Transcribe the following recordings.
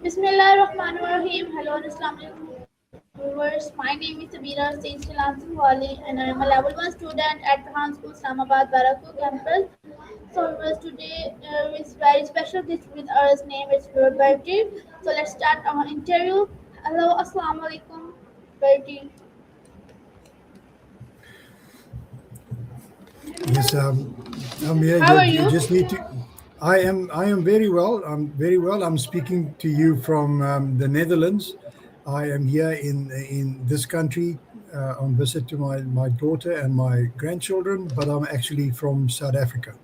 Bismillahirrahmanirrahim. Hello and Assalamu alaikum viewers. My name is Sabira Sain Wali and I am a level 1 student at the Han School Islamabad Baraku campus. So viewers, today is very special guest with us name is Bertie. So let's start our interview. Hello, Assalamu alaikum, Bertie. Yes, I'm here. How are You you? just need to. I am very well. I'm very well. I'm speaking to you from the Netherlands. I am here in this country on visit to my daughter and my grandchildren, but I'm actually from South Africa.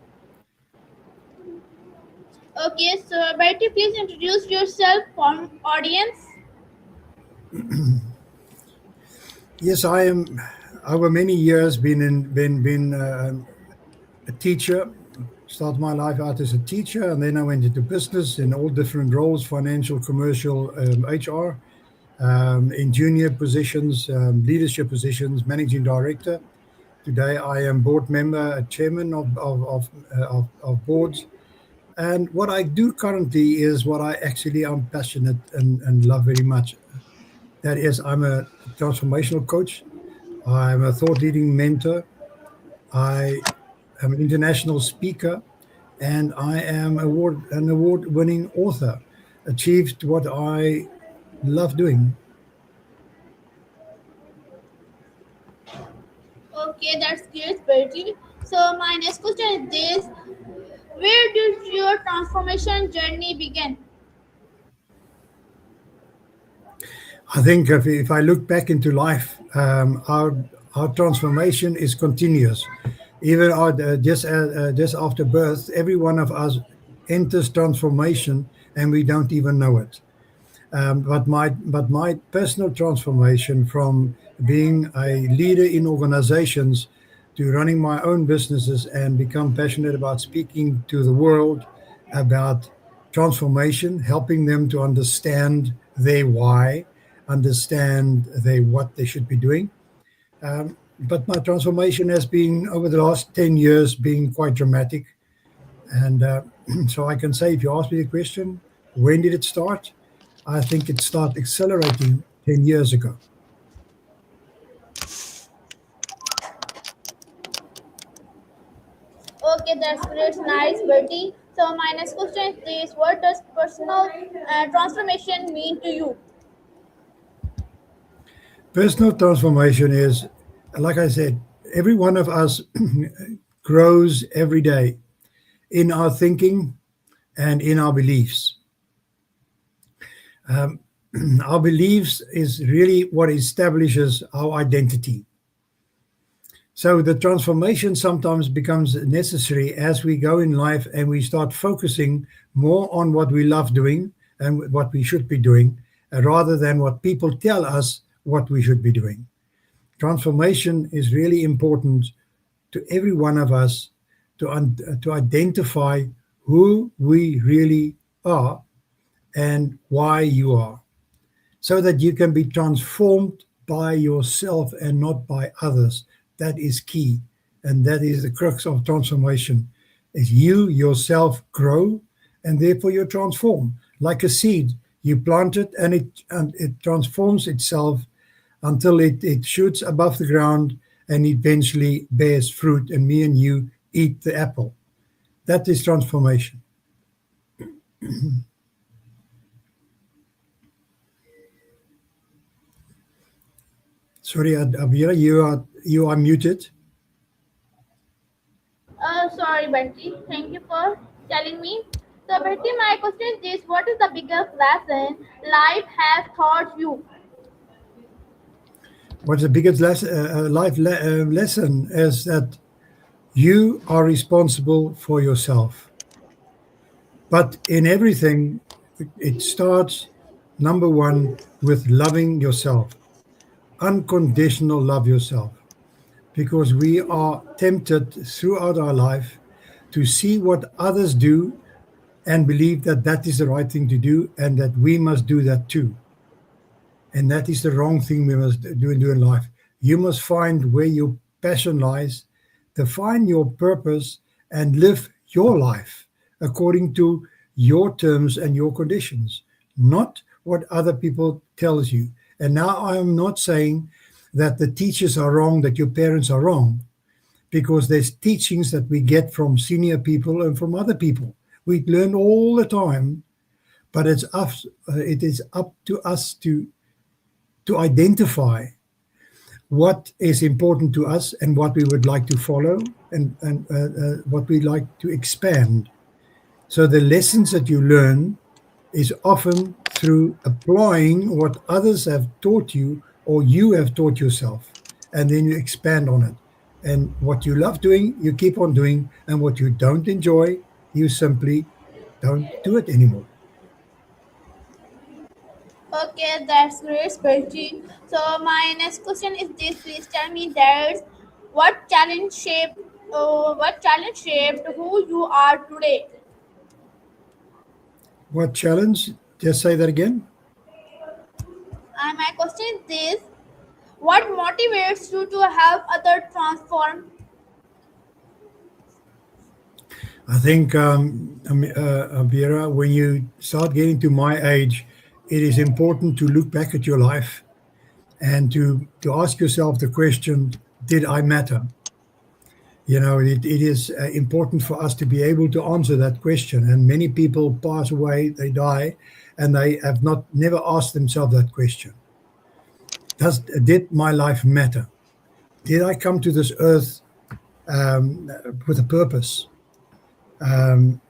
Okay, so Bertie, please introduce yourself for audience. Yes, I am. Over many years, been a teacher. Started my life out as a teacher, and then I went into business in all different roles: financial, commercial, HR, in junior positions, leadership positions, managing director. Today, I am board member, a chairman of boards. And what I do currently is what I actually am passionate and love very much. That is, I'm a transformational coach. I'm a thought leading mentor. I am an international speaker, and I am an award winning author. Achieved what I love doing. Okay, that's great, Bertie. So my next question is this: where did your transformation journey begin? I think if I look back into life, our transformation is continuous. Even just after birth, every one of us enters transformation, and we don't even know it. But my personal transformation from being a leader in organizations to running my own businesses and become passionate about speaking to the world about transformation, helping them to understand their why, understand what they should be doing. But my transformation has been over the last 10 years being quite dramatic. And so I can say, if you ask me the question, when did it start? I think it started accelerating 10 years ago. Okay, that's great, nice, Bertie. So my next question is this: what does personal transformation mean to you? Personal transformation is, like I said, every one of us grows every day in our thinking and in our beliefs. Um, our beliefs is really what establishes our identity. So the transformation sometimes becomes necessary as we go in life and we start focusing more on what we love doing and what we should be doing, rather than what people tell us what we should be doing. Transformation is really important to every one of us to identify who we really are and why you are, so that you can be transformed by yourself and not by others. That is key, and that is the crux of transformation: is you yourself grow, and therefore you transform. Like a seed, you plant it, and it transforms itself until it shoots above the ground and eventually bears fruit, and me and you eat the apple. That is transformation. Sorry, Abira, you are muted. Sorry, Bertie. Thank you for telling me. So, Bertie, my question is this: what is the biggest lesson life has taught you? What's the biggest lesson is that you are responsible for yourself. But in everything, it starts, number one, with loving yourself. Unconditional love yourself. Because we are tempted throughout our life to see what others do and believe that that is the right thing to do and that we must do that too. And that is the wrong thing we must do in life. You must find where your passion lies, define your purpose, and live your life according to your terms and your conditions. not what other people tells you. And now I am not saying that the teachers are wrong, that your parents are wrong, because there's teachings that we get from senior people and from other people. We learn all the time, but it is up to us to identify what is important to us and what we would like to follow, and what we like to expand. So the lessons that you learn is often through applying what others have taught you or you have taught yourself, and then you expand on it. And what you love doing, you keep on doing, and what you don't enjoy, you simply don't do it anymore. Okay, that's great, Bertie. So my next question is this: please tell me that what challenge shaped who you are today? What challenge? Just say that again. And my question is this: what motivates you to help others transform? I think, Vera, when you start getting to my age, it is important to look back at your life and to ask yourself the question, did I matter? It is important for us to be able to answer that question. And many people pass away, they die, and they have not never asked themselves that question. Did my life matter? Did I come to this earth with a purpose? Um,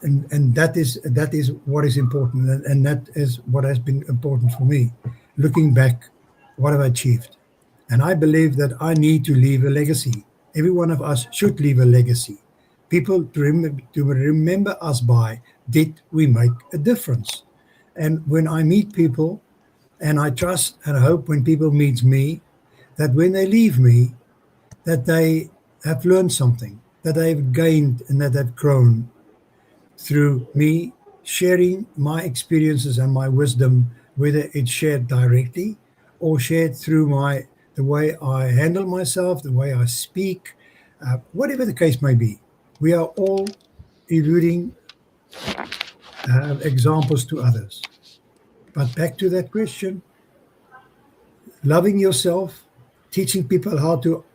and that is what is important, and that is what has been important for me. Looking back, what have I achieved? And I believe that I need to leave a legacy. Every one of us should leave a legacy. People to remember us by, did we make a difference? And when I meet people, and I trust and hope when people meet me, that when they leave me, that they have learned something, that they've gained, and that they've grown through me sharing my experiences and my wisdom, whether it's shared directly or shared through the way I handle myself, the way I speak, whatever the case may be. We are all eluding examples to others. But back to that question, loving yourself, teaching people how to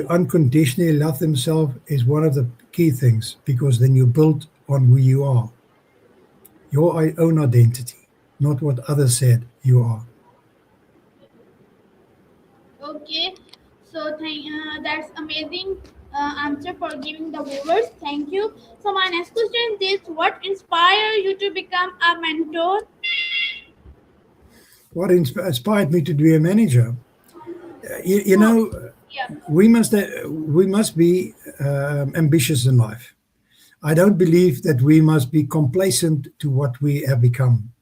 unconditionally love themselves is one of the key things, because then you build on who you are, your own identity, not what others said you are. Okay, so that's amazing answer for giving the viewers. Thank you. So my next question is: what inspired you to become a mentor? What inspired me to be a manager? You No, know, yeah. we must be ambitious in life. I don't believe that we must be complacent to what we have become.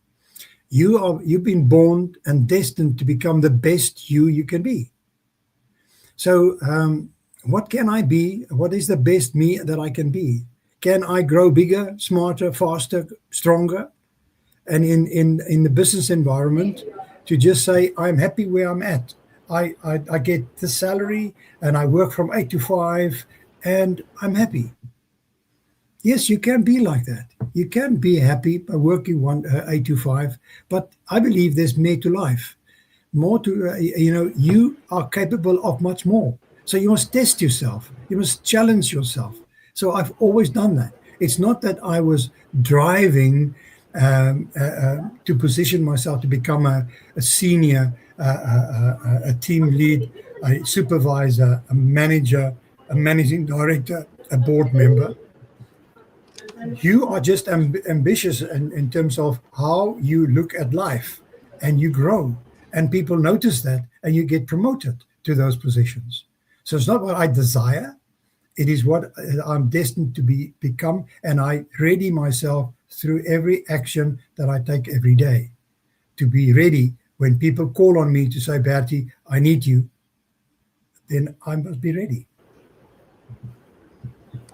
You've been born and destined to become the best you can be. So, what can I be? What is the best me that I can be? Can I grow bigger, smarter, faster, stronger? And in the business environment, to just say I'm happy where I'm at. I get the salary and I work from 8 to 5 and I'm happy. Yes, you can be like that. You can be happy by working 8 to 5, but I believe there's more to life. More to you are capable of much more. So you must test yourself. You must challenge yourself. So I've always done that. It's not that I was driving to position myself to become a senior, a team lead, a supervisor, a manager, a managing director, a board member. You are just ambitious in terms of how you look at life, and you grow, and people notice that, and you get promoted to those positions. So it's not what I desire, it is what I'm destined to become, and I ready myself through every action that I take every day to be ready when people call on me to say, Bertie, I need you, then I must be ready.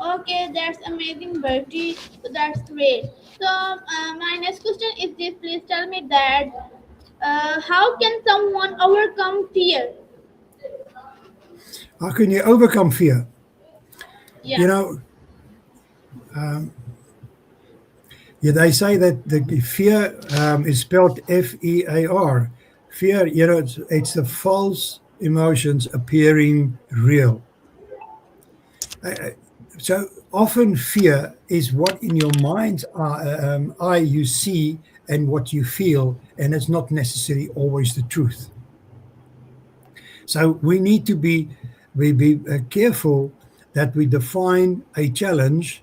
Okay, that's amazing, Bertie. So that's great. So my next question is this: please tell me that how can someone overcome fear? How can you overcome fear? Yeah. You know, um, Yeah, they say that the fear is spelled FEAR. Fear, it's the false emotions appearing real. So often, fear is what in your mind's eye you see and what you feel, and it's not necessarily always the truth. So we need to be careful that we define a challenge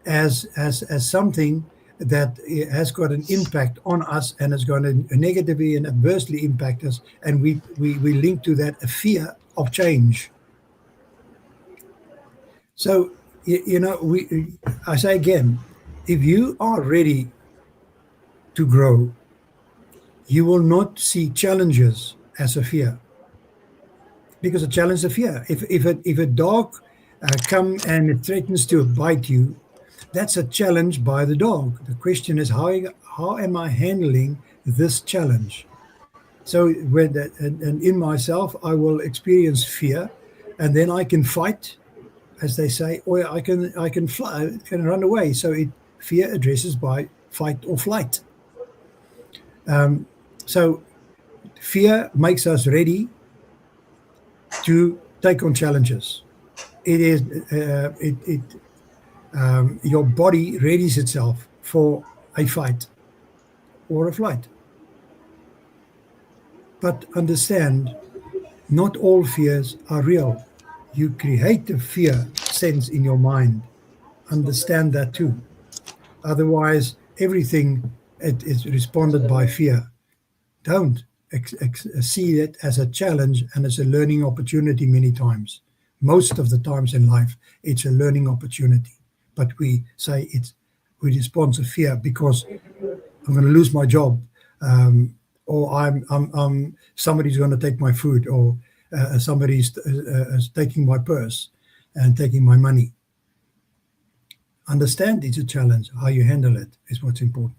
as something that has got an impact on us and is going to negatively and adversely impact us, and we link to that a fear of change. So we I say again, if you are ready to grow, you will not see challenges as a fear, because a challenge is a fear. If a dog come and it threatens to bite you, that's a challenge by the dog. The question is how am I handling this challenge? So when that, and in myself, I will experience fear, and then I can fight, as they say, or I can fly, can run away. So fear addresses by fight or flight. So fear makes us ready to take on challenges. It is your body readies itself for a fight or a flight. But understand, not all fears are real. You create the fear sense in your mind. Understand that too. Otherwise, everything it is responded by fear. Don't see it as a challenge and as a learning opportunity many times. Most of the times in life, it's a learning opportunity. But we say we respond to fear because I'm going to lose my job, or somebody's going to take my food, or somebody's is taking my purse and taking my money. Understand it's a challenge. How you handle it is what's important.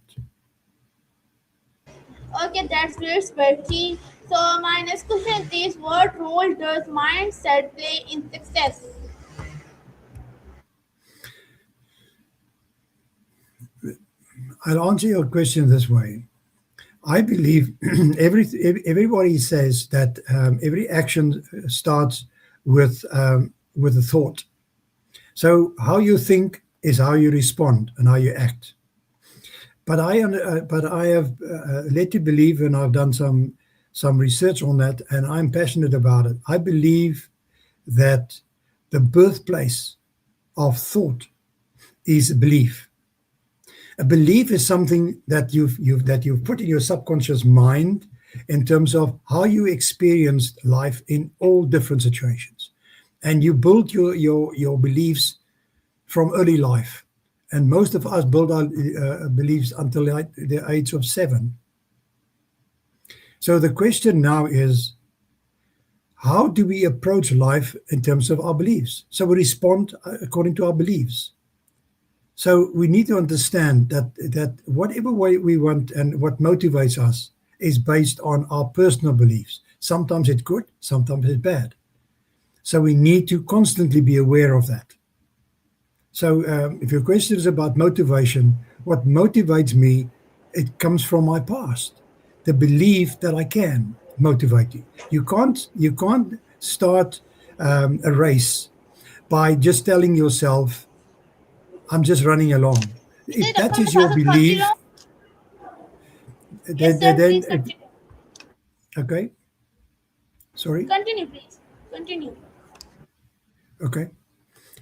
Okay, that's great, Bertie. So my next question is, what role does mindset play in success? I'll answer your question this way. I believe everybody says that every action starts with a thought. So how you think is how you respond and how you act. But I have led to believe, and I've done some research on that, and I'm passionate about it. I believe that the birthplace of thought is belief. A belief is something that you've put in your subconscious mind in terms of how you experienced life in all different situations, and you build your beliefs from early life. And most of us build our beliefs until the age of 7. So the question now is, how do we approach life in terms of our beliefs? So we respond according to our beliefs. So we need to understand that whatever way we want and what motivates us is based on our personal beliefs. Sometimes it's good, sometimes it's bad. So we need to constantly be aware of that. So if your question is about motivation, what motivates me, it comes from my past. The belief that I can motivate you. You can't start a race by just telling yourself, I'm just running along. Is If it that from the is your process continue? belief, Yes, then, sir. then Please continue. okay, sorry, Continue, please. Continue. okay.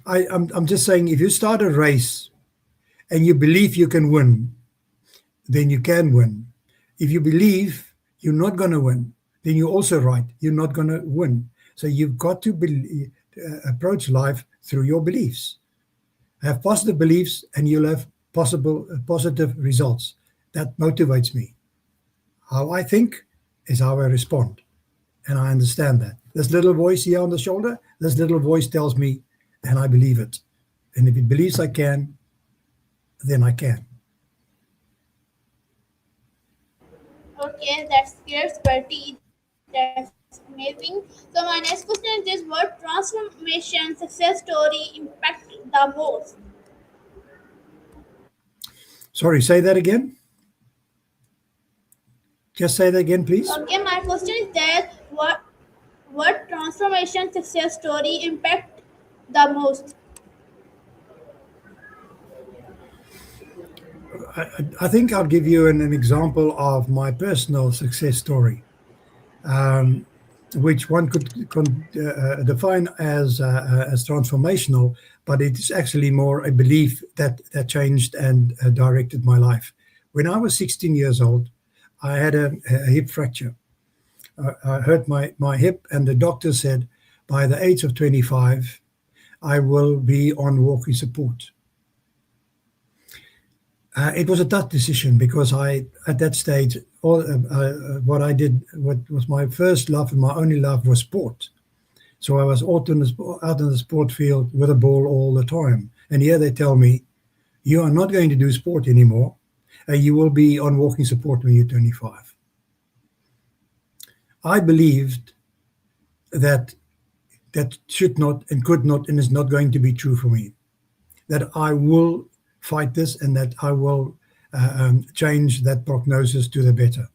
I'm just saying, if you start a race and you believe you can win, then you can win. If you believe you're not going to win, then you're also right. You're not going to win. So you've got to approach life through your beliefs. Have positive beliefs, and you'll have positive results. That motivates me. How I think is how I respond, and I understand that. This little voice here on the shoulder, this little voice tells me, and I believe it. And if it believes I can, then I can. Okay, that's great, Bertie. That's amazing. So my next question is, what transformation success story impact the most? Sorry, say that again. Just say that again, please. Okay, my question is that what transformation success story impact the most? I think I'll give you an example of my personal success story, um, which one could define as transformational, but it is actually more a belief that changed and directed my life. When I was 16 years old, I had a hip fracture. I hurt my hip, and the doctor said by the age of 25, I will be on walking support. It was a tough decision because at that stage, what I did, what was my first love and my only love was sport. So I was out in the sport field with a ball all the time. And here they tell me, you are not going to do sport anymore. You will be on walking support when you're 25. I believed that that should not and could not and is not going to be true for me. That I will fight this and that I will change that prognosis to the better.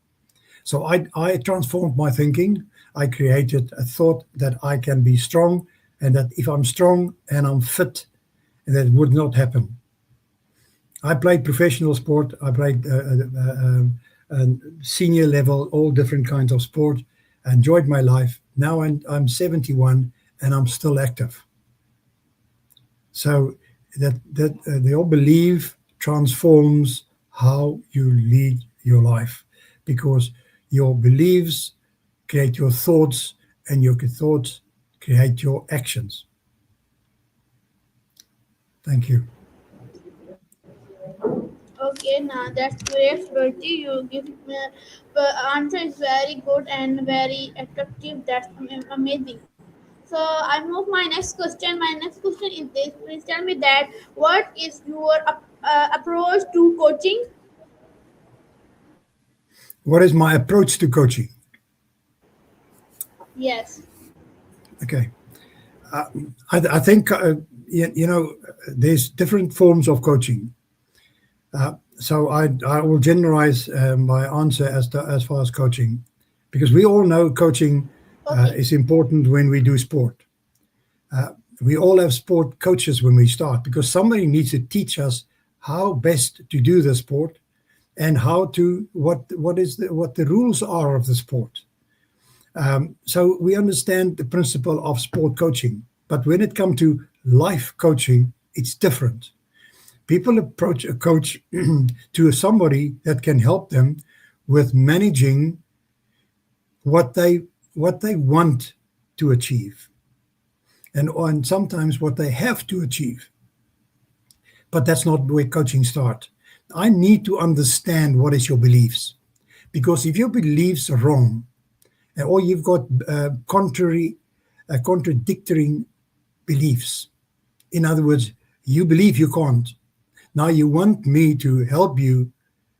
So I transformed my thinking. I created a thought that I can be strong and that if I'm strong and I'm fit, that would not happen. I played professional sport. I played senior level, all different kinds of sport. I enjoyed my life. Now I'm 71 and I'm still active. So that the whole belief transforms how you lead your life, because your beliefs create your thoughts, and your thoughts create your actions. Thank you. Okay, now that's great, Bertie. You give me the answer is very good and very attractive. That's amazing. So I move my next question. My next question is this: please tell me that what is your approach to coaching? What is my approach to coaching? Yes. Okay. I think, there's different forms of coaching. So I will generalize my answer as far as coaching, because we all know coaching Okay. is important when we do sport. We all have sport coaches when we start, because somebody needs to teach us how best to do the sport and how to what the rules are of the sport. So we understand the principle of sport coaching, but when it comes to life coaching, it's different. People approach a coach to somebody that can help them with managing what they want to achieve, and sometimes what they have to achieve. But that's not where coaching starts. I need to understand what is your beliefs, because if your beliefs are wrong, or you've got contradictory beliefs, in other words, you believe you can't. Now you want me to help you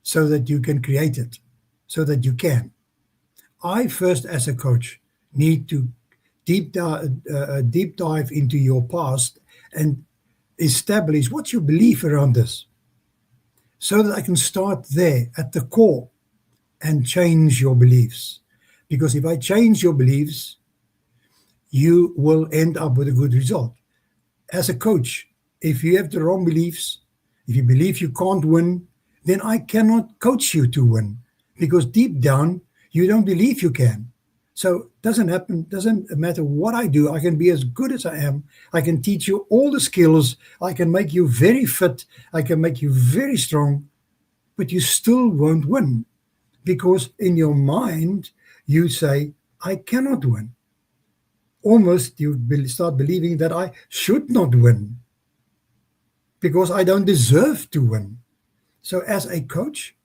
so that you can create it, so that you can. I first, as a coach, need to deep dive into your past and establish what's your belief around this, so that I can start there at the core and change your beliefs. Because if I change your beliefs, you will end up with a good result. As a coach, if you have the wrong beliefs, if you believe you can't win, then I cannot coach you to win, because deep down you don't believe you can. So it doesn't happen, doesn't matter what I do. I can be as good as I am. I can teach you all the skills. I can make you very fit. I can make you very strong, but you still won't win, because in your mind you say, I cannot win. Almost you start believing that I should not win because I don't deserve to win. So as a coach,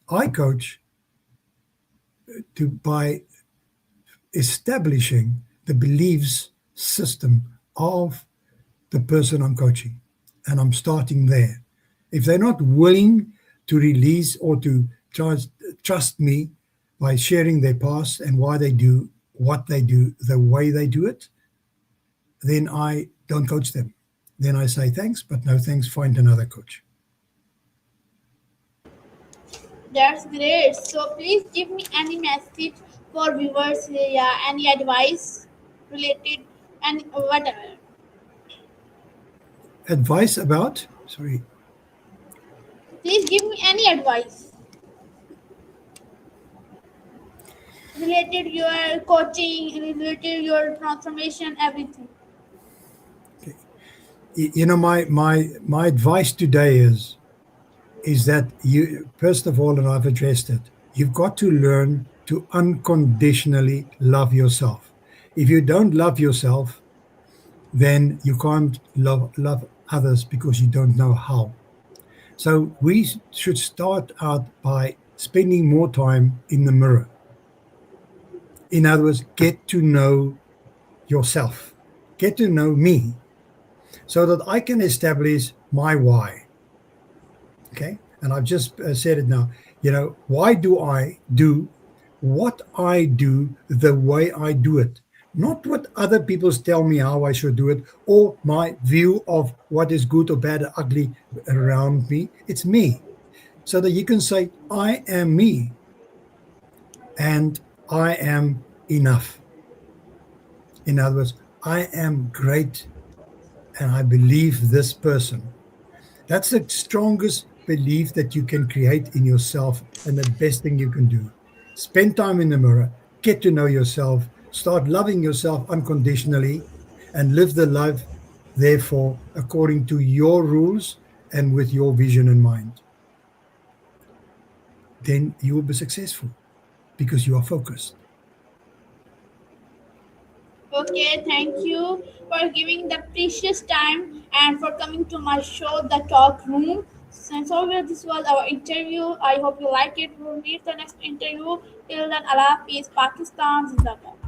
I coach by establishing the beliefs system of the person I'm coaching. And I'm starting there. If they're not willing to release or to trust me by sharing their past and why they do what they do the way they do it, then I don't coach them. Then I say thanks, but no thanks, find another coach. That's great. So please give me any message for viewers, yeah, any advice related and whatever. Advice about, sorry, Please give me any advice related your coaching, related your transformation, everything. okay. My advice today is that you, first of all, and I've addressed it, you've got to learn to unconditionally love yourself. If you don't love yourself, then you can't love others because you don't know how. So we should start out by spending more time in the mirror. In other words, get to know yourself, get to know me, so that I can establish my why. Okay. And I've just said it now. Why do I do what I do the way I do it? Not what other people tell me how I should do it or my view of what is good or bad or ugly around me. It's me. So that you can say, I am me and I am enough. In other words, I am great and I believe this person. That's the strongest belief that you can create in yourself and the best thing you can do. Spend time in the mirror, get to know yourself, start loving yourself unconditionally, and live the life, therefore, according to your rules and with your vision in mind. Then you will be successful because you are focused. Okay, thank you for giving the precious time and for coming to my show, The Talk Room. Since over this was our interview, I hope you like it. We'll meet the next interview. Till then, Allah, peace, Pakistan, Zindabad.